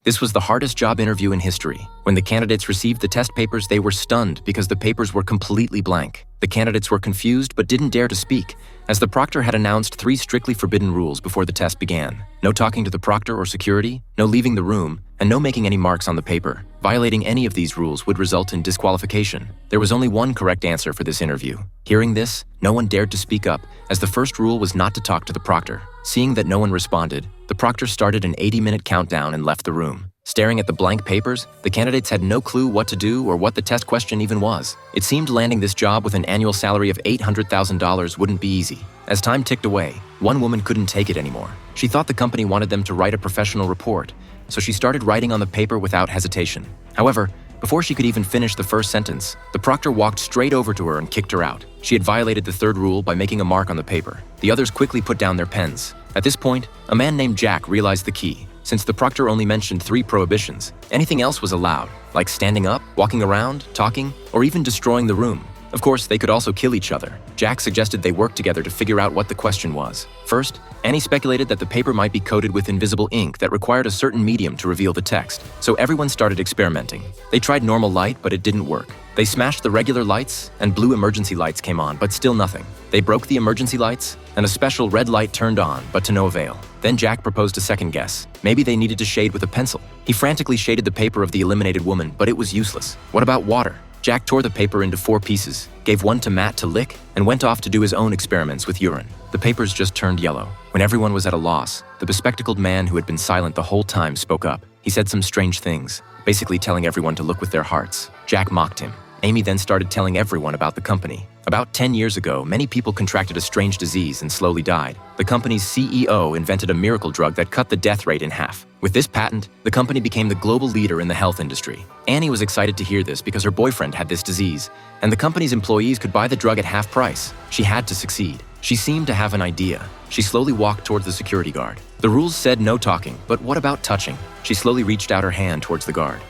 This was the hardest job interview in history. When the candidates received the test papers, they were stunned because the papers were completely blank. The candidates were confused but didn't dare to speak, as the proctor had announced 3 strictly forbidden rules before the test began. No talking to the proctor or security, no leaving the room, and no making any marks on the paper. Violating any of these rules would result in disqualification. There was only one correct answer for this interview. Hearing this, no one dared to speak up, as the first rule was not to talk to the proctor. Seeing that no one responded, the proctor started an 80-minute countdown and left the room. Staring at the blank papers, the candidates had no clue what to do or what the test question even was. It seemed landing this job with an annual salary of $800,000 wouldn't be easy. As time ticked away, one woman couldn't take it anymore. She thought the company wanted them to write a professional report, so she started writing on the paper without hesitation. However, before she could even finish the first sentence, the proctor walked straight over to her and kicked her out. She had violated the 3rd rule by making a mark on the paper. The others quickly put down their pens. At this point, a man named Jack realized the key. Since the proctor only mentioned 3 prohibitions, anything else was allowed, like standing up, walking around, talking, or even destroying the room. Of course, they could also kill each other. Jack suggested they work together to figure out what the question was. First, Annie speculated that the paper might be coated with invisible ink that required a certain medium to reveal the text, so everyone started experimenting. They tried normal light, but it didn't work. They smashed the regular lights, and blue emergency lights came on, but still nothing. They broke the emergency lights, and a special red light turned on, but to no avail. Then Jack proposed a second guess. Maybe they needed to shade with a pencil. He frantically shaded the paper of the eliminated woman, but it was useless. What about water? Jack tore the paper into 4 pieces, gave one to Matt to lick, and went off to do his own experiments with urine. The papers just turned yellow. When everyone was at a loss, the bespectacled man who had been silent the whole time spoke up. He said some strange things, basically telling everyone to look with their hearts. Jack mocked him. Amy then started telling everyone about the company. About 10 years ago, many people contracted a strange disease and slowly died. The company's CEO invented a miracle drug that cut the death rate in half. With this patent, the company became the global leader in the health industry. Annie was excited to hear this because her boyfriend had this disease, and the company's employees could buy the drug at half price. She had to succeed. She seemed to have an idea. She slowly walked towards the security guard. The rules said no talking, but what about touching? She slowly reached out her hand towards the guard.